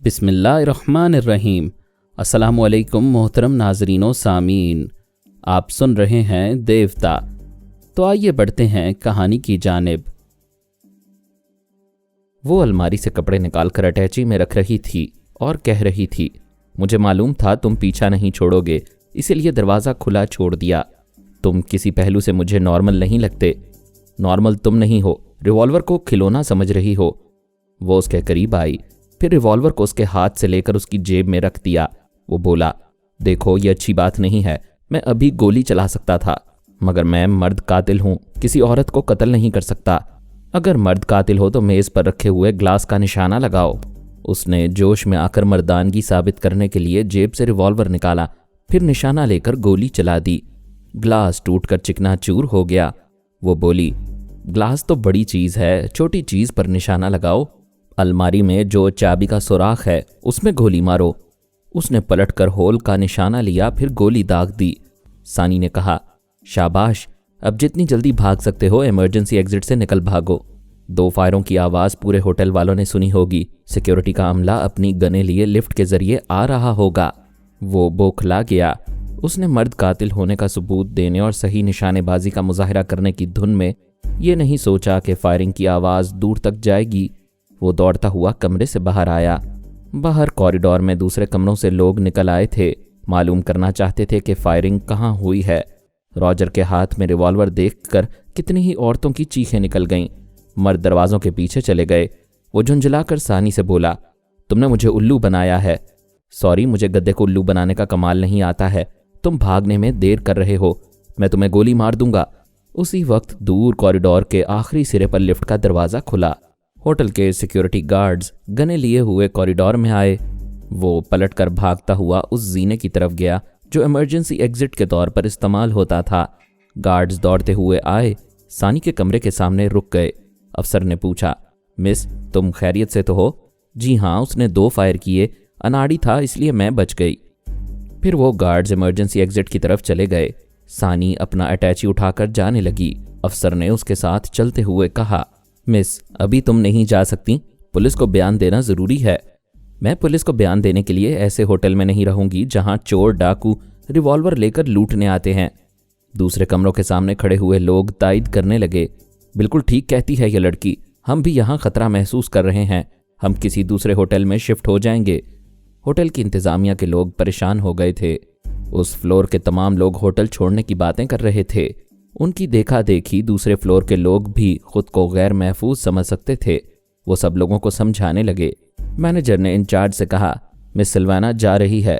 بسم اللہ الرحمن الرحیم۔ السلام علیکم محترم ناظرین و سامعین، آپ سن رہے ہیں دیوتا۔ تو آئیے بڑھتے ہیں کہانی کی جانب۔ وہ الماری سے کپڑے نکال کر اٹیچی میں رکھ رہی تھی اور کہہ رہی تھی، مجھے معلوم تھا تم پیچھا نہیں چھوڑو گے، اسی لیے دروازہ کھلا چھوڑ دیا۔ تم کسی پہلو سے مجھے نارمل نہیں لگتے۔ نارمل تم نہیں ہو، ریوالور کو کھلونا سمجھ رہی ہو۔ وہ اس کے قریب آئی، پھر ریوالور کو اس کے ہاتھ سے لے کر اس کی جیب میں رکھ دیا۔ وہ بولا، دیکھو یہ اچھی بات نہیں ہے، میں ابھی گولی چلا سکتا تھا، مگر میں مرد قاتل ہوں، کسی عورت کو قتل نہیں کر سکتا۔ اگر مرد قاتل ہو تو میز پر رکھے ہوئے گلاس کا نشانہ لگاؤ۔ اس نے جوش میں آ کر مردانگی ثابت کرنے کے لیے جیب سے ریوالور نکالا، پھر نشانہ لے کر گولی چلا دی۔ گلاس ٹوٹ کر چکنا چور ہو گیا۔ وہ بولی، گلاس تو بڑی چیز ہے، چھوٹی چیز پر نشانہ لگاؤ۔ الماری میں جو چابی کا سوراخ ہے اس میں گولی مارو۔ اس نے پلٹ کر ہول کا نشانہ لیا، پھر گولی داغ دی۔ سانی نے کہا، شاباش، اب جتنی جلدی بھاگ سکتے ہو ایمرجنسی ایگزٹ سے نکل بھاگو۔ 2 فائروں کی آواز پورے ہوٹل والوں نے سنی ہوگی۔ سیکیورٹی کا عملہ اپنی گنیں لیے لفٹ کے ذریعے آ رہا ہوگا۔ وہ بوکھلا گیا۔ اس نے مرد قاتل ہونے کا ثبوت دینے اور صحیح نشانے بازی کا مظاہرہ کرنے کی دھن میں یہ نہیں سوچا کہ فائرنگ کی آواز دور تک جائے گی۔ وہ دوڑتا ہوا کمرے سے باہر آیا۔ باہر کوریڈور میں دوسرے کمروں سے لوگ نکل آئے تھے، معلوم کرنا چاہتے تھے کہ فائرنگ کہاں ہوئی ہے۔ راجر کے ہاتھ میں ریوالور دیکھ کر کتنی ہی عورتوں کی چیخیں نکل گئیں۔ مرد دروازوں کے پیچھے چلے گئے۔ وہ جھنجھلا کر سانی سے بولا، تم نے مجھے الو بنایا ہے۔ سوری، مجھے گدے کو الو بنانے کا کمال نہیں آتا ہے۔ تم بھاگنے میں دیر کر رہے ہو، میں تمہیں گولی مار دوں گا۔ اسی وقت دور کوریڈور کے آخری سرے پر لفٹ کا دروازہ کھلا۔ ہوٹل کے سیکیورٹی گارڈز گنے لیے ہوئے کوریڈور میں آئے۔ وہ پلٹ کر بھاگتا ہوا اس زینے کی طرف گیا جو ایمرجنسی ایگزٹ کے طور پر استعمال ہوتا تھا۔ گارڈز دوڑتے ہوئے آئے، سانی کے کمرے کے سامنے رک گئے۔ افسر نے پوچھا، مس، تم خیریت سے تو ہو؟ جی ہاں، اس نے 2 فائر کیے، اناڑی تھا اس لیے میں بچ گئی۔ پھر وہ گارڈز ایمرجنسی ایگزٹ کی طرف چلے گئے۔ سانی اپنا اٹیچی اٹھا کر جانے لگی۔ افسر نے اس کے ساتھ چلتے ہوئے کہا، مس، ابھی تم نہیں جا سکتی، پولیس کو بیان دینا ضروری ہے۔ میں پولیس کو بیان دینے کے لیے ایسے ہوٹل میں نہیں رہوں گی جہاں چور ڈاکو ریوالور لے کر لوٹنے آتے ہیں۔ دوسرے کمروں کے سامنے کھڑے ہوئے لوگ تائید کرنے لگے۔ بالکل ٹھیک کہتی ہے یہ لڑکی، ہم بھی یہاں خطرہ محسوس کر رہے ہیں، ہم کسی دوسرے ہوٹل میں شفٹ ہو جائیں گے۔ ہوٹل کی انتظامیہ کے لوگ پریشان ہو گئے تھے۔ اس فلور کے تمام لوگ ہوٹل چھوڑنے کی باتیں کر رہے تھے۔ ان کی دیکھا دیکھی دوسرے فلور کے لوگ بھی خود کو غیر محفوظ سمجھ سکتے تھے۔ وہ سب لوگوں کو سمجھانے لگے۔ مینیجر نے انچارج سے کہا، مس سلوانا جا رہی ہے،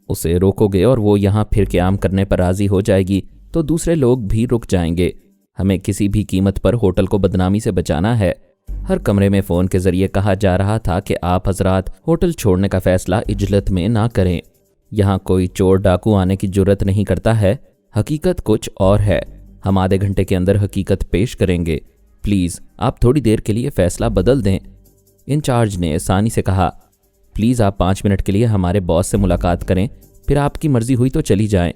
اسے روکو گے اور وہ یہاں پھر قیام کرنے پر راضی ہو جائے گی تو دوسرے لوگ بھی رک جائیں گے۔ ہمیں کسی بھی قیمت پر ہوٹل کو بدنامی سے بچانا ہے۔ ہر کمرے میں فون کے ذریعے کہا جا رہا تھا کہ آپ حضرات ہوٹل چھوڑنے کا فیصلہ اجلت میں نہ کریں۔ یہاں کوئی چور ڈاکو آنے کی جرت نہیں کرتا ہے، حقیقت کچھ اور ہے۔ ہم آدھے گھنٹے کے اندر حقیقت پیش کریں گے، پلیز آپ تھوڑی دیر کے لیے فیصلہ بدل دیں۔ انچارج نے سانی سے کہا، پلیز آپ 5 منٹ کے لیے ہمارے باس سے ملاقات کریں، پھر آپ کی مرضی ہوئی تو چلی جائیں۔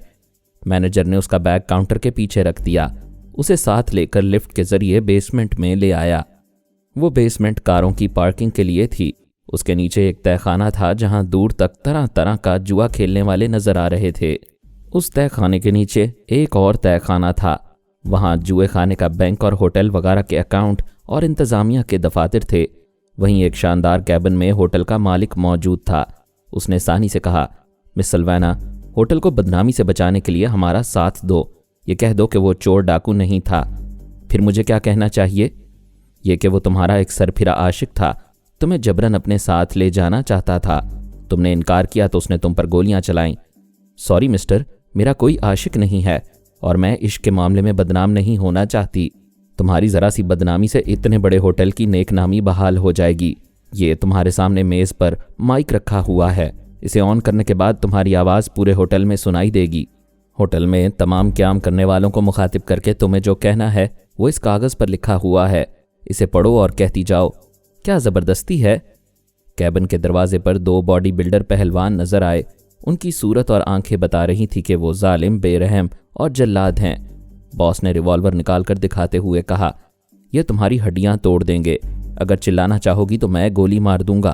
مینیجر نے اس کا بیگ کاؤنٹر کے پیچھے رکھ دیا، اسے ساتھ لے کر لفٹ کے ذریعے بیسمنٹ میں لے آیا۔ وہ بیسمنٹ کاروں کی پارکنگ کے لیے تھی۔ اس کے نیچے ایک تہہ خانہ تھا جہاں دور تک طرح طرح کا جوا کھیلنے والے نظر آ رہے تھے۔ اس تہہ خانے کے نیچے ایک اور تہہ خانہ تھا، وہاں جوئے خانے کا بینک اور ہوٹل وغیرہ کے اکاؤنٹ اور انتظامیہ کے دفاتر تھے۔ وہیں ایک شاندار کیبن میں ہوٹل کا مالک موجود تھا۔ اس نے سانی سے کہا، مس سلوانا، ہوٹل کو بدنامی سے بچانے کے لیے ہمارا ساتھ دو۔ یہ کہہ دو کہ وہ چور ڈاکو نہیں تھا۔ پھر مجھے کیا کہنا چاہیے؟ یہ کہ وہ تمہارا ایک سرپھرا عاشق تھا، تمہیں جبرن اپنے ساتھ لے جانا چاہتا تھا۔ تم نے انکار کیا تو اس نے تم پر گولیاں چلائیں۔ سوری مسٹر، میرا کوئی عاشق نہیں ہے اور میں عشق کے معاملے میں بدنام نہیں ہونا چاہتی۔ تمہاری ذرا سی بدنامی سے اتنے بڑے ہوٹل کی نیک نامی بحال ہو جائے گی۔ یہ تمہارے سامنے میز پر مائک رکھا ہوا ہے، اسے آن کرنے کے بعد تمہاری آواز پورے ہوٹل میں سنائی دے گی۔ ہوٹل میں تمام قیام کرنے والوں کو مخاطب کر کے تمہیں جو کہنا ہے وہ اس کاغذ پر لکھا ہوا ہے، اسے پڑھو اور کہتی جاؤ۔ کیا زبردستی ہے؟ کیبن کے دروازے پر 2 باڈی بلڈر پہلوان نظر آئے۔ ان کی صورت اور آنکھیں بتا رہی تھی کہ وہ ظالم، بے رحم اور جلاد ہیں۔ باس نے ریوالور نکال کر دکھاتے ہوئے کہا، یہ تمہاری ہڈیاں توڑ دیں گے، اگر چلانا چاہو گی تو میں گولی مار دوں گا۔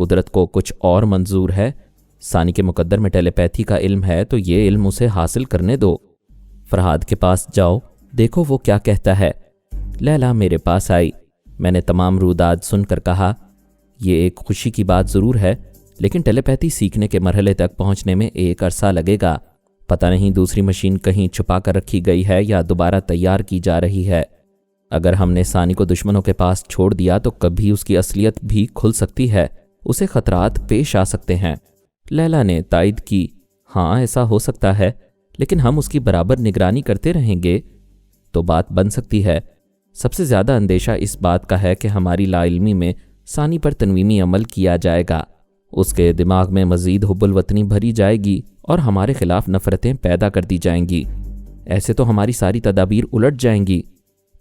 قدرت کو کچھ اور منظور ہے۔ ثانی کے مقدر میں ٹیلیپیتھی کا علم ہے تو یہ علم اسے حاصل کرنے دو۔ فرحاد کے پاس جاؤ، دیکھو وہ کیا کہتا ہے۔ لیلا میرے پاس آئی۔ میں نے تمام روداد سن کر کہا، یہ ایک خوشی کی بات ضرور ہے، لیکن ٹیلیپیتھی سیکھنے کے مرحلے تک پہنچنے میں ایک عرصہ لگے گا۔ پتہ نہیں دوسری مشین کہیں چھپا کر رکھی گئی ہے یا دوبارہ تیار کی جا رہی ہے۔ اگر ہم نے ثانی کو دشمنوں کے پاس چھوڑ دیا تو کبھی اس کی اصلیت بھی کھل سکتی ہے، اسے خطرات پیش آ سکتے ہیں۔ لیلا نے تائید کی، ہاں ایسا ہو سکتا ہے، لیکن ہم اس کی برابر نگرانی کرتے رہیں گے تو بات بن سکتی ہے۔ سب سے زیادہ اندیشہ اس بات کا ہے کہ ہماری لا علمی میں ثانی پر تنویمی عمل کیا جائے گا، اس کے دماغ میں مزید حب الوطنی بھری جائے گی اور ہمارے خلاف نفرتیں پیدا کر دی جائیں گی۔ ایسے تو ہماری ساری تدابیر الٹ جائیں گی۔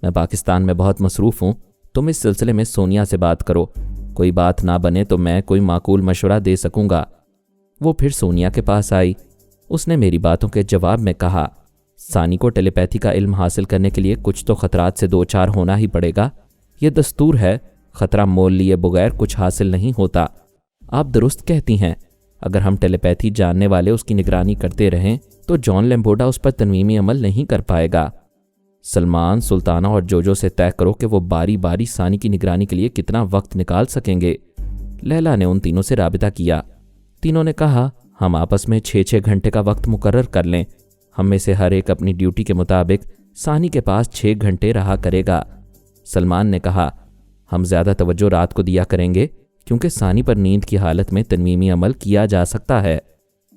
میں پاکستان میں بہت مصروف ہوں، تم اس سلسلے میں سونیا سے بات کرو، کوئی بات نہ بنے تو میں کوئی معقول مشورہ دے سکوں گا۔ وہ پھر سونیا کے پاس آئی۔ اس نے میری باتوں کے جواب میں کہا، ثانی کو ٹیلیپیتھی کا علم حاصل کرنے کے لیے کچھ تو خطرات سے دو چار ہونا ہی پڑے گا، یہ دستور ہے، خطرہ مول لیے بغیر کچھ حاصل نہیں ہوتا۔ آپ درست کہتی ہیں، اگر ہم ٹیلیپیتھی جاننے والے اس کی نگرانی کرتے رہیں تو جان لیمبوڈا اس پر تنویمی عمل نہیں کر پائے گا۔ سلمان، سلطانہ اور جوجو سے طے کرو کہ وہ باری باری ثانی کی نگرانی کے لیے کتنا وقت نکال سکیں گے۔ لیلا نے ان تینوں سے رابطہ کیا۔ تینوں نے کہا، ہم آپس میں 6-6 گھنٹے کا وقت مقرر کر لیں، ہم میں سے ہر ایک اپنی ڈیوٹی کے مطابق ثانی کے پاس 6 گھنٹے رہا کرے گا۔ سلمان نے کہا، ہم زیادہ توجہ رات کو دیا کریں گے کیونکہ ثانی پر نیند کی حالت میں تنویمی عمل کیا جا سکتا ہے۔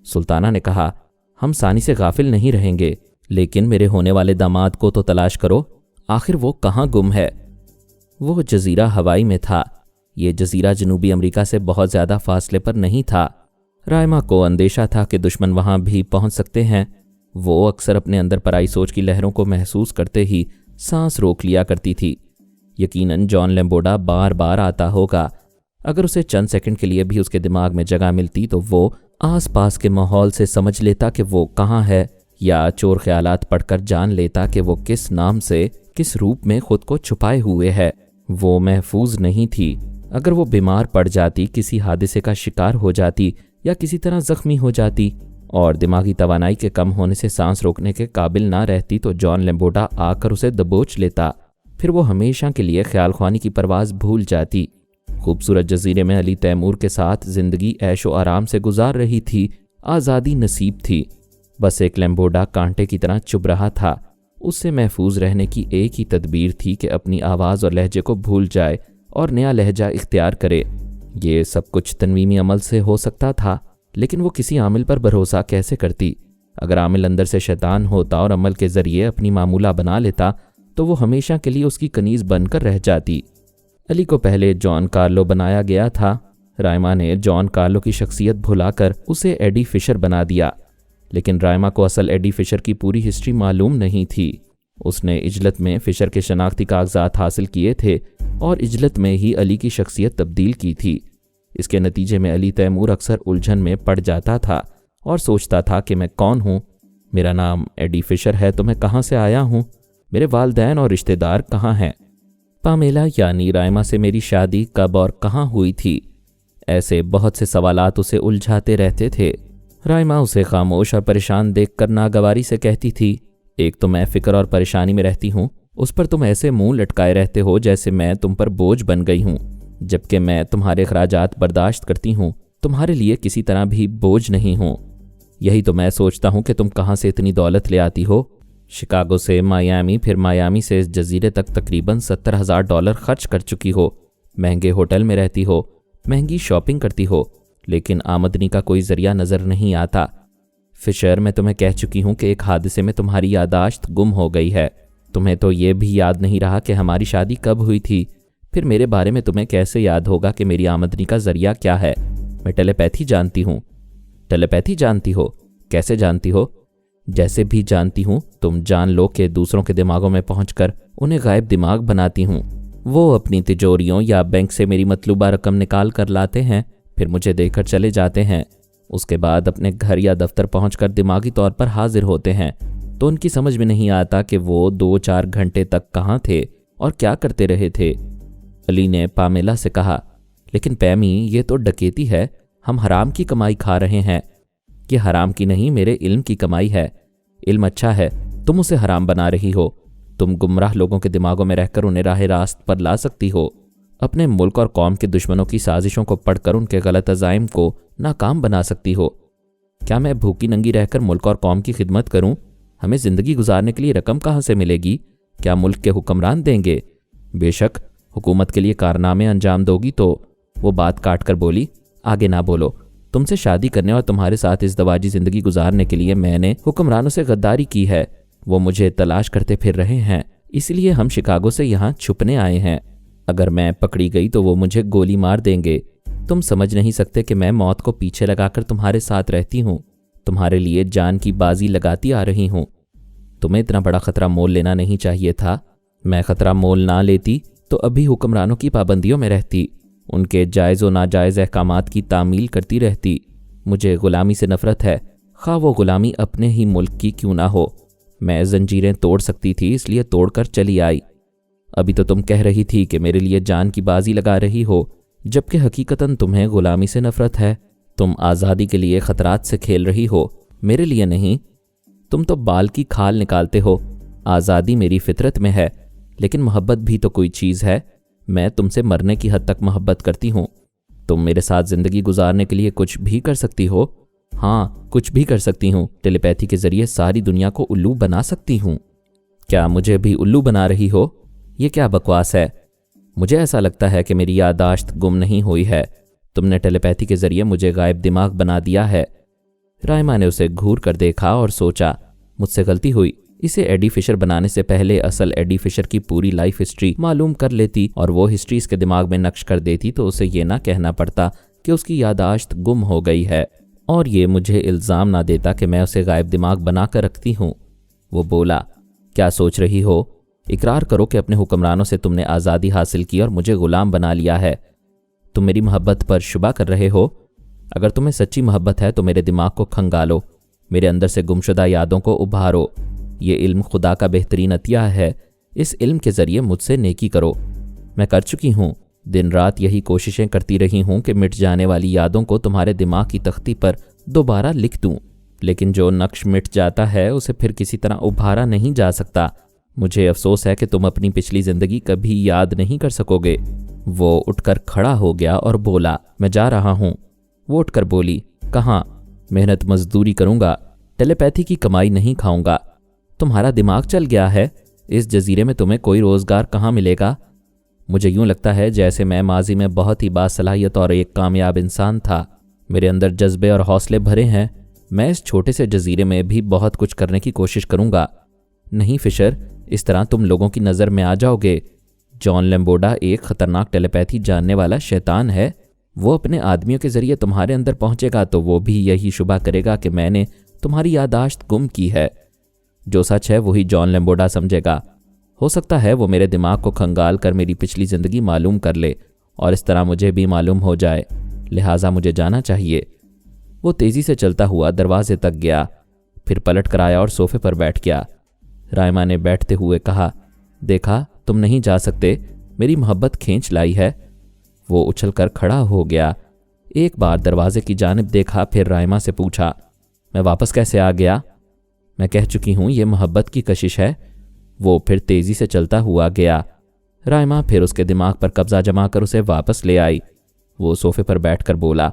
سلطانہ نے کہا، ہم ثانی سے غافل نہیں رہیں گے، لیکن میرے ہونے والے داماد کو تو تلاش کرو، آخر وہ کہاں گم ہے؟ وہ جزیرہ ہوائی میں تھا۔ یہ جزیرہ جنوبی امریکہ سے بہت زیادہ فاصلے پر نہیں تھا۔ رائما کو اندیشہ تھا کہ دشمن وہاں بھی پہنچ سکتے ہیں۔ وہ اکثر اپنے اندر پرائی سوچ کی لہروں کو محسوس کرتے ہی سانس روک لیا کرتی تھی۔ یقیناً جان لیمبوڈا بار بار آتا ہوگا۔ اگر اسے چند سیکنڈ کے لیے بھی اس کے دماغ میں جگہ ملتی تو وہ آس پاس کے ماحول سے سمجھ لیتا کہ وہ کہاں ہے، یا چور خیالات پڑھ کر جان لیتا کہ وہ کس نام سے، کس روپ میں خود کو چھپائے ہوئے ہے۔ وہ محفوظ نہیں تھی۔ اگر وہ بیمار پڑ جاتی، کسی حادثے کا شکار ہو جاتی یا کسی طرح زخمی ہو جاتی اور دماغی توانائی کے کم ہونے سے سانس روکنے کے قابل نہ رہتی تو جان لیمبوڈا آ کر اسے دبوچ لیتا، پھر وہ ہمیشہ کے لیے خیال خوانی کی پرواز بھول جاتی۔ خوبصورت جزیرے میں علی تیمور کے ساتھ زندگی عیش و آرام سے گزار رہی تھی، آزادی نصیب تھی۔ بس ایک لیمبوڈا کانٹے کی طرح چبھ رہا تھا۔ اس سے محفوظ رہنے کی ایک ہی تدبیر تھی کہ اپنی آواز اور لہجے کو بھول جائے اور نیا لہجہ اختیار کرے۔ یہ سب کچھ تنویمی عمل سے ہو سکتا تھا، لیکن وہ کسی عامل پر بھروسہ کیسے کرتی؟ اگر عامل اندر سے شیطان ہوتا اور عمل کے ذریعے اپنی معمولہ بنا لیتا تو وہ ہمیشہ کے لیے اس کی کنیز بن کر رہ جاتی۔ علی کو پہلے جان کارلو بنایا گیا تھا۔ رائما نے جان کارلو کی شخصیت بھلا کر اسے ایڈی فشر بنا دیا، لیکن رائما کو اصل ایڈی فشر کی پوری ہسٹری معلوم نہیں تھی۔ اس نے اجلت میں فشر کے شناختی کاغذات حاصل کیے تھے اور اجلت میں ہی علی کی شخصیت تبدیل کی تھی۔ اس کے نتیجے میں علی تیمور اکثر الجھن میں پڑ جاتا تھا اور سوچتا تھا کہ میں کون ہوں؟ میرا نام ایڈی فشر ہے تو میں کہاں سے آیا ہوں؟ میرے والدین اور رشتہ دار کہاں ہیں؟ پامیلا یعنی رائما سے میری شادی کب اور کہاں ہوئی تھی؟ ایسے بہت سے سوالات اسے الجھاتے رہتے تھے۔ رائما اسے خاموش اور پریشان دیکھ کر ناگواری سے کہتی تھی، ایک تو میں فکر اور پریشانی میں رہتی ہوں، اس پر تم ایسے منہ لٹکائے رہتے ہو جیسے میں تم پر بوجھ بن گئی ہوں، جبکہ میں تمہارے اخراجات برداشت کرتی ہوں، تمہارے لیے کسی طرح بھی بوجھ نہیں ہوں۔ یہی تو میں سوچتا ہوں کہ تم کہاں سے اتنی دولت لے آتی ہو؟ شکاگو سے مایامی، پھر مایامی سے اس جزیرے تک تقریباً $70,000 خرچ کر چکی ہو، مہنگے ہوٹل میں رہتی ہو، مہنگی شاپنگ کرتی ہو، لیکن آمدنی کا کوئی ذریعہ نظر نہیں آتا۔ فشر، میں تمہیں کہہ چکی ہوں کہ ایک حادثے میں تمہاری یادداشت گم ہو گئی ہے۔ تمہیں تو یہ بھی یاد نہیں رہا کہ ہماری شادی کب ہوئی تھی، پھر میرے بارے میں تمہیں کیسے یاد ہوگا کہ میری آمدنی کا ذریعہ کیا ہے؟ میں ٹیلیپیتھی جانتی ہوں۔ ٹیلیپیتھی جانتی ہو؟ کیسے جانتی ہو؟ جیسے بھی جانتی ہوں، تم جان لو کہ دوسروں کے دماغوں میں پہنچ کر انہیں غائب دماغ بناتی ہوں۔ وہ اپنی تجوریوں یا بینک سے میری مطلوبہ رقم نکال کر لاتے ہیں، پھر مجھے دے کر چلے جاتے ہیں۔ اس کے بعد اپنے گھر یا دفتر پہنچ کر دماغی طور پر حاضر ہوتے ہیں، تو ان کی سمجھ میں نہیں آتا کہ وہ 2-4 گھنٹے تک کہاں تھے اور کیا کرتے رہے تھے۔ علی نے پامیلا سے کہا، لیکن پیمی یہ تو ڈکیتی ہے، ہم حرام کی کمائی کھا رہے ہیں۔ یہ حرام کی نہیں، میرے علم کی کمائی ہے۔ علم اچھا ہے، تم اسے حرام بنا رہی ہو۔ تم گمراہ لوگوں کے دماغوں میں رہ کر انہیں راہ راست پر لا سکتی ہو، اپنے ملک اور قوم کے دشمنوں کی سازشوں کو پڑھ کر ان کے غلط عزائم کو ناکام بنا سکتی ہو۔ کیا میں بھوکی ننگی رہ کر ملک اور قوم کی خدمت کروں؟ ہمیں زندگی گزارنے کے لیے رقم کہاں سے ملے گی؟ کیا ملک کے حکمران دیں گے؟ بے شک حکومت کے لیے کارنامے انجام دو گی تو۔ وہ بات کاٹ کر بولی، آگے نہ بولو، تم سے شادی کرنے اور تمہارے ساتھ ازدواجی زندگی گزارنے کے لیے میں نے حکمرانوں سے غداری کی ہے۔ وہ مجھے تلاش کرتے پھر رہے ہیں، اس لیے ہم شکاگو سے یہاں چھپنے آئے ہیں۔ اگر میں پکڑی گئی تو وہ مجھے گولی مار دیں گے۔ تم سمجھ نہیں سکتے کہ میں موت کو پیچھے لگا کر تمہارے ساتھ رہتی ہوں، تمہارے لیے جان کی بازی لگاتی آ رہی ہوں۔ تمہیں اتنا بڑا خطرہ مول لینا نہیں چاہیے تھا۔ میں خطرہ مول نہ لیتی تو ابھی حکمرانوں کی پابندیوں میں رہتی، ان کے جائز و ناجائز احکامات کی تعمیل کرتی رہتی۔ مجھے غلامی سے نفرت ہے، خواہ وہ غلامی اپنے ہی ملک کی کیوں نہ ہو۔ میں زنجیریں توڑ سکتی تھی، اس لیے توڑ کر چلی آئی۔ ابھی تو تم کہہ رہی تھی کہ میرے لیے جان کی بازی لگا رہی ہو، جبکہ حقیقتاً تمہیں غلامی سے نفرت ہے۔ تم آزادی کے لیے خطرات سے کھیل رہی ہو، میرے لیے نہیں۔ تم تو بال کی کھال نکالتے ہو۔ آزادی میری فطرت میں ہے، لیکن محبت بھی تو کوئی چیز ہے۔ میں تم سے مرنے کی حد تک محبت کرتی ہوں۔ تم میرے ساتھ زندگی گزارنے کے لیے کچھ بھی کر سکتی ہو۔ ہاں، کچھ بھی کر سکتی ہوں۔ ٹیلی پیتھی کے ذریعے ساری دنیا کو الو بنا سکتی ہوں۔ کیا مجھے بھی الو بنا رہی ہو؟ یہ کیا بکواس ہے؟ مجھے ایسا لگتا ہے کہ میری یادداشت گم نہیں ہوئی ہے۔ تم نے ٹیلی پیتھی کے ذریعے مجھے غائب دماغ بنا دیا ہے۔ رائما نے اسے گھور کر دیکھا اور سوچا، مجھ سے غلطی ہوئی۔ اسے ایڈی فشر بنانے سے پہلے اصل ایڈی فشر کی پوری لائف ہسٹری معلوم کر لیتی اور وہ ہسٹری اس کے دماغ میں نقش کر دیتی تو اسے یہ نہ کہنا پڑتا کہ اس کی یادداشت گم ہو گئی ہے، اور یہ مجھے الزام نہ دیتا کہ میں اسے غائب دماغ بنا کر رکھتی ہوں۔ وہ بولا، کیا سوچ رہی ہو؟ اقرار کرو کہ اپنے حکمرانوں سے تم نے آزادی حاصل کی اور مجھے غلام بنا لیا ہے۔ تم میری محبت پر شبہ کر رہے ہو؟ اگر تمہیں سچی محبت ہے تو میرے دماغ کو کھنگالو، میرے اندر سے گمشدہ یادوں کو ابھارو۔ یہ علم خدا کا بہترین عطیہ ہے، اس علم کے ذریعے مجھ سے نیکی کرو۔ میں کر چکی ہوں، دن رات یہی کوششیں کرتی رہی ہوں کہ مٹ جانے والی یادوں کو تمہارے دماغ کی تختی پر دوبارہ لکھ دوں، لیکن جو نقش مٹ جاتا ہے اسے پھر کسی طرح ابھارا نہیں جا سکتا۔ مجھے افسوس ہے کہ تم اپنی پچھلی زندگی کبھی یاد نہیں کر سکو گے۔ وہ اٹھ کر کھڑا ہو گیا اور بولا، میں جا رہا ہوں۔ وہ اٹھ کر بولی، کہاں؟ محنت مزدوری کروں گا، ٹیلی پیتھی کی کمائی نہیں کھاؤں گا۔ تمہارا دماغ چل گیا ہے، اس جزیرے میں تمہیں کوئی روزگار کہاں ملے گا؟ مجھے یوں لگتا ہے جیسے میں ماضی میں بہت ہی باصلاحیت اور ایک کامیاب انسان تھا۔ میرے اندر جذبے اور حوصلے بھرے ہیں۔ میں اس چھوٹے سے جزیرے میں بھی بہت کچھ کرنے کی کوشش کروں گا۔ نہیں فشر، اس طرح تم لوگوں کی نظر میں آ جاؤ گے۔ جان لیمبوڈا ایک خطرناک ٹیلی پیتھی جاننے والا شیطان ہے۔ وہ اپنے آدمیوں کے ذریعے تمہارے اندر پہنچے گا تو وہ بھی یہی شبہ کرے گا کہ میں نے تمہاری یادداشت گم کی ہے۔ جو سچ ہے وہی جان لیمبوڈا سمجھے گا۔ ہو سکتا ہے وہ میرے دماغ کو کھنگال کر میری پچھلی زندگی معلوم کر لے اور اس طرح مجھے بھی معلوم ہو جائے، لہٰذا مجھے جانا چاہیے۔ وہ تیزی سے چلتا ہوا دروازے تک گیا، پھر پلٹ کر آیا اور صوفے پر بیٹھ گیا۔ رائما نے بیٹھتے ہوئے کہا، دیکھا تم نہیں جا سکتے، میری محبت کھینچ لائی ہے۔ وہ اچھل کر کھڑا ہو گیا، ایک بار دروازے کی جانب دیکھا، پھر رائما سے پوچھا، میں واپس کیسے آ گیا؟ میں کہہ چکی ہوں یہ محبت کی کشش ہے۔ وہ پھر تیزی سے چلتا ہوا گیا۔ رائما پھر اس کے دماغ پر قبضہ جما کر اسے واپس لے آئی۔ وہ صوفے پر بیٹھ کر بولا،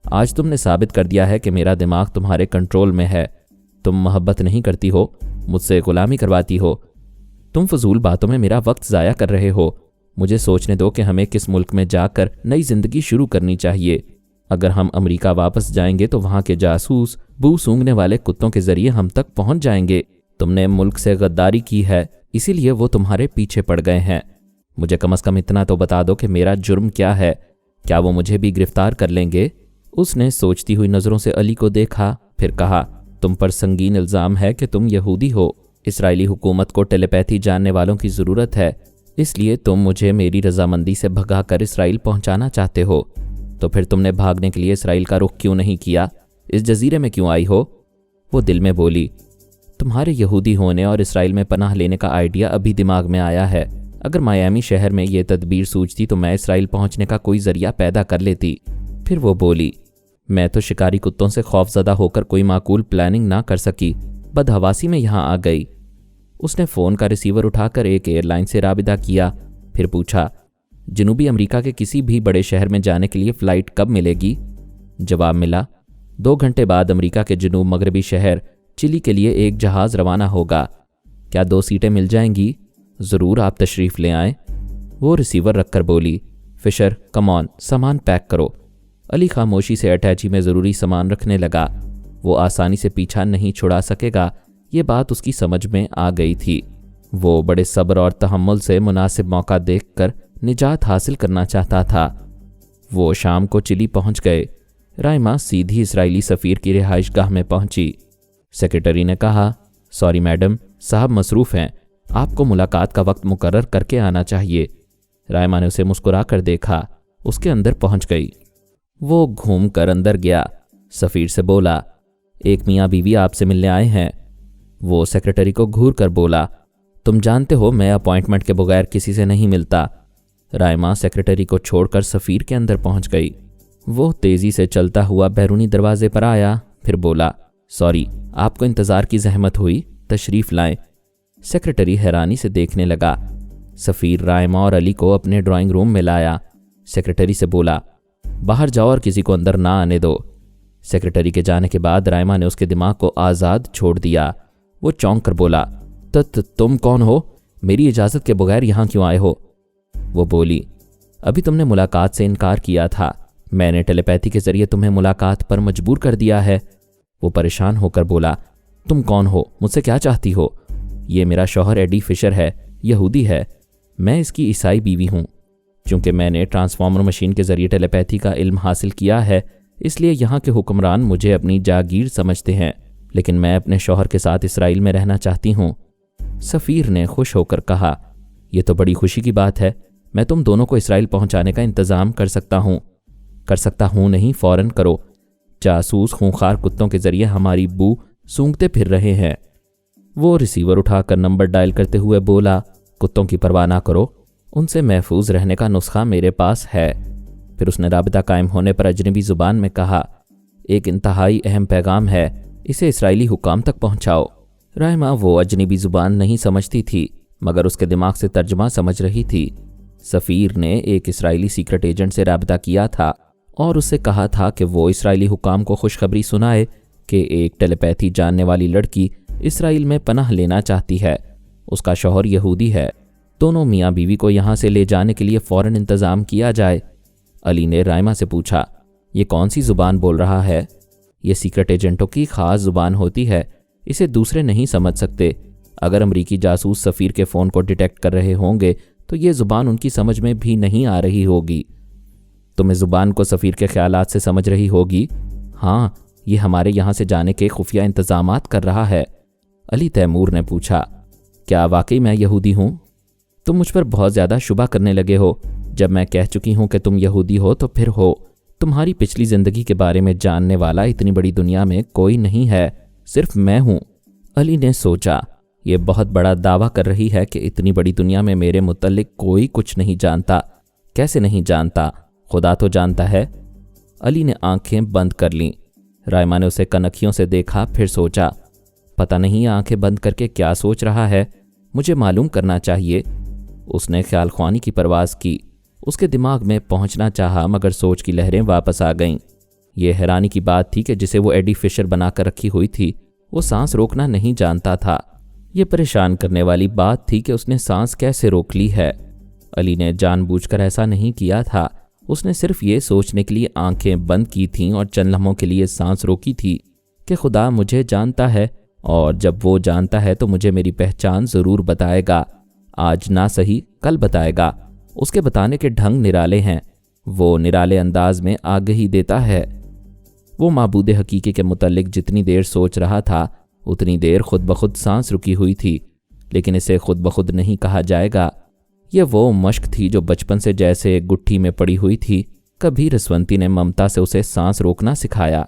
آج تم نے ثابت کر دیا ہے کہ میرا دماغ تمہارے کنٹرول میں ہے۔ تم محبت نہیں کرتی ہو، مجھ سے غلامی کرواتی ہو۔ تم فضول باتوں میں میرا وقت ضائع کر رہے ہو۔ مجھے سوچنے دو کہ ہمیں کس ملک میں جا کر نئی زندگی شروع کرنی چاہیے۔ اگر ہم امریکہ واپس جائیں گے تو وہاں کے جاسوس بو سونگنے والے کتوں کے ذریعے ہم تک پہنچ جائیں گے۔ تم نے ملک سے غداری کی ہے، اسی لیے وہ تمہارے پیچھے پڑ گئے ہیں۔ مجھے کم از کم اتنا تو بتا دو کہ میرا جرم کیا ہے، کیا وہ مجھے بھی گرفتار کر لیں گے؟ اس نے سوچتی ہوئی نظروں سے علی کو دیکھا، پھر کہا، تم پر سنگین الزام ہے کہ تم یہودی ہو۔ اسرائیلی حکومت کو ٹیلی پیتھی جاننے والوں کی ضرورت ہے، اس لیے تم مجھے میری رضامندی سے بھگا کر اسرائیل پہنچانا چاہتے ہو۔ تو پھر تم نے بھاگنے کے لیے اسرائیل کا رخ کیوں نہیں کیا؟ اس جزیرے میں کیوں آئی ہو؟ وہ دل میں بولی، تمہارے یہودی ہونے اور اسرائیل میں پناہ لینے کا آئیڈیا ابھی دماغ میں آیا ہے۔ اگر مایامی شہر میں یہ تدبیر سوچتی تو میں اسرائیل پہنچنے کا کوئی ذریعہ پیدا کر لیتی۔ پھر وہ بولی، میں تو شکاری کتوں سے خوف زدہ ہو کر کوئی معقول پلاننگ نہ کر سکی، بدحواسی میں یہاں آ گئی۔ اس نے فون کا ریسیور اٹھا کر ایک ایئر لائن سے رابطہ کیا، پھر پوچھا، جنوبی امریکہ کے کسی بھی بڑے شہر میں جانے کے لیے فلائٹ کب ملے گی؟ جواب ملا، 2 گھنٹے بعد امریکہ کے جنوب مغربی شہر چلی کے لیے ایک جہاز روانہ ہوگا۔ کیا 2 سیٹیں مل جائیں گی؟ ضرور، آپ تشریف لے آئیں۔ وہ ریسیور رکھ کر بولی، فشر کم آن، سامان پیک کرو۔ علی خاموشی سے اٹیچی میں ضروری سامان رکھنے لگا۔ وہ آسانی سے پیچھا نہیں چھڑا سکے گا، یہ بات اس کی سمجھ میں آ گئی تھی۔ وہ بڑے صبر اور تحمل سے مناسب موقع دیکھ کر نجات حاصل کرنا چاہتا تھا۔ وہ شام کو چلی پہنچ گئے۔ رائما سیدھی اسرائیلی سفیر کی رہائش گاہ میں پہنچی۔ سیکریٹری نے کہا، سوری میڈم، صاحب مصروف ہیں، آپ کو ملاقات کا وقت مقرر کر کے آنا چاہیے۔ رائما نے اسے مسکرا کر دیکھا، اس کے اندر پہنچ گئی۔ وہ گھوم کر اندر گیا، سفیر سے بولا، ایک میاں بیوی آپ سے ملنے آئے ہیں۔ وہ سیکریٹری کو گھور کر بولا، تم جانتے ہو میں اپوائنٹمنٹ کے بغیر کسی سے نہیں ملتا۔ رائما سیکریٹری کو چھوڑ کر سفیر کے اندر پہنچ گئی۔ وہ تیزی سے چلتا ہوا بیرونی دروازے پر آیا، پھر بولا، سوری، آپ کو انتظار کی زحمت ہوئی، تشریف لائیں۔ سیکریٹری حیرانی سے دیکھنے لگا۔ سفیر رائما اور علی کو اپنے ڈرائنگ روم میں لایا۔ سیکریٹری سے بولا، باہر جاؤ اور کسی کو اندر نہ آنے دو۔ سیکریٹری کے جانے کے بعد رائما نے اس کے دماغ کو آزاد چھوڑ دیا۔ وہ چونک کر بولا، تم کون ہو؟ میری اجازت کے بغیر یہاں کیوں آئے ہو؟ وہ بولی، ابھی تم نے ملاقات سے انکار کیا تھا، میں نے ٹیلی پیتھی کے ذریعے تمہیں ملاقات پر مجبور کر دیا ہے۔ وہ پریشان ہو کر بولا، تم کون ہو؟ مجھ سے کیا چاہتی ہو؟ یہ میرا شوہر ایڈی فشر ہے، یہودی ہے، میں اس کی عیسائی بیوی ہوں۔ چونکہ میں نے ٹرانسفارمر مشین کے ذریعے ٹیلی پیتھی کا علم حاصل کیا ہے، اس لیے یہاں کے حکمران مجھے اپنی جاگیر سمجھتے ہیں، لیکن میں اپنے شوہر کے ساتھ اسرائیل میں رہنا چاہتی ہوں۔ سفیر نے خوش ہو کر کہا، یہ تو بڑی خوشی کی بات ہے، میں تم دونوں کو اسرائیل پہنچانے کا انتظام کر سکتا ہوں نہیں، فوراً کرو۔ جاسوس خونخوار کتوں کے ذریعے ہماری بو سونگتے پھر رہے ہیں۔ وہ ریسیور اٹھا کر نمبر ڈائل کرتے ہوئے بولا، کتوں کی پرواہ نہ کرو، ان سے محفوظ رہنے کا نسخہ میرے پاس ہے۔ پھر اس نے رابطہ قائم ہونے پر اجنبی زبان میں کہا، ایک انتہائی اہم پیغام ہے، اسے اسرائیلی حکام تک پہنچاؤ۔ رائما وہ اجنبی زبان نہیں سمجھتی تھی، مگر اس کے دماغ سے ترجمہ سمجھ رہی تھی۔ سفیر نے ایک اسرائیلی سیکرٹ ایجنٹ سے رابطہ کیا تھا اور اس سے کہا تھا کہ وہ اسرائیلی حکام کو خوشخبری سنائے کہ ایک ٹیلی پیتھی جاننے والی لڑکی اسرائیل میں پناہ لینا چاہتی ہے، اس کا شوہر یہودی ہے، دونوں میاں بیوی کو یہاں سے لے جانے کے لیے فوراً انتظام کیا جائے۔ علی نے رائما سے پوچھا، یہ کون سی زبان بول رہا ہے؟ یہ سیکرٹ ایجنٹوں کی خاص زبان ہوتی ہے، اسے دوسرے نہیں سمجھ سکتے۔ اگر امریکی جاسوس سفیر کے فون کو ڈیٹیکٹ کر رہے ہوں گے تو یہ زبان ان کی سمجھ میں بھی نہیں آ رہی ہوگی۔ تم اس زبان کو سفیر کے خیالات سے سمجھ رہی ہوگی؟ ہاں، یہ ہمارے یہاں سے جانے کے خفیہ انتظامات کر رہا ہے۔ علی تیمور نے پوچھا، کیا واقعی میں یہودی ہوں؟ تم مجھ پر بہت زیادہ شبہ کرنے لگے ہو، جب میں کہہ چکی ہوں کہ تم یہودی ہو تو پھر ہو۔ تمہاری پچھلی زندگی کے بارے میں جاننے والا اتنی بڑی دنیا میں کوئی نہیں ہے، صرف میں ہوں۔ علی نے سوچا، یہ بہت بڑا دعویٰ کر رہی ہے کہ اتنی بڑی دنیا میں میرے متعلق کوئی کچھ نہیں جانتا۔ کیسے نہیں جانتا؟ خدا تو جانتا ہے۔ علی نے آنکھیں بند کر لیں۔ رائما نے اسے کنکھیوں سے دیکھا، پھر سوچا، پتہ نہیں آنکھیں بند کر کے کیا سوچ رہا ہے، مجھے معلوم کرنا چاہیے۔ اس نے خیال خوانی کی پرواز کی، اس کے دماغ میں پہنچنا چاہا، مگر سوچ کی لہریں واپس آ گئیں۔ یہ حیرانی کی بات تھی کہ جسے وہ ایڈی فشر بنا کر رکھی ہوئی تھی، وہ سانس روکنا نہیں جانتا تھا۔ یہ پریشان کرنے والی بات تھی کہ اس نے سانس کیسے روک لی ہے۔ علی نے جان بوجھ کر ایسا نہیں کیا تھا، اس نے صرف یہ سوچنے کے لیے آنکھیں بند کی تھیں اور چند لمحوں کے لیے سانس روکی تھی کہ خدا مجھے جانتا ہے، اور جب وہ جانتا ہے تو مجھے میری پہچان ضرور بتائے گا، آج نہ صحیح کل بتائے گا۔ اس کے بتانے کے ڈھنگ نرالے ہیں، وہ نرالے انداز میں آگہی دیتا ہے۔ وہ معبود حقیقی کے متعلق جتنی دیر سوچ رہا تھا اتنی دیر خود بخود سانس رکی ہوئی تھی، لیکن اسے خود بخود نہیں کہا جائے گا۔ یہ وہ مشق تھی جو بچپن سے جیسے گٹھی میں پڑی ہوئی تھی۔ کبھی رسونتی نے ممتا سے اسے سانس روکنا سکھایا،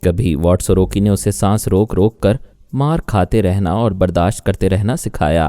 کبھی واٹسوروکی نے اسے سانس روک روک کر مار کھاتے رہنا اور برداشت کرتے رہنا سکھایا۔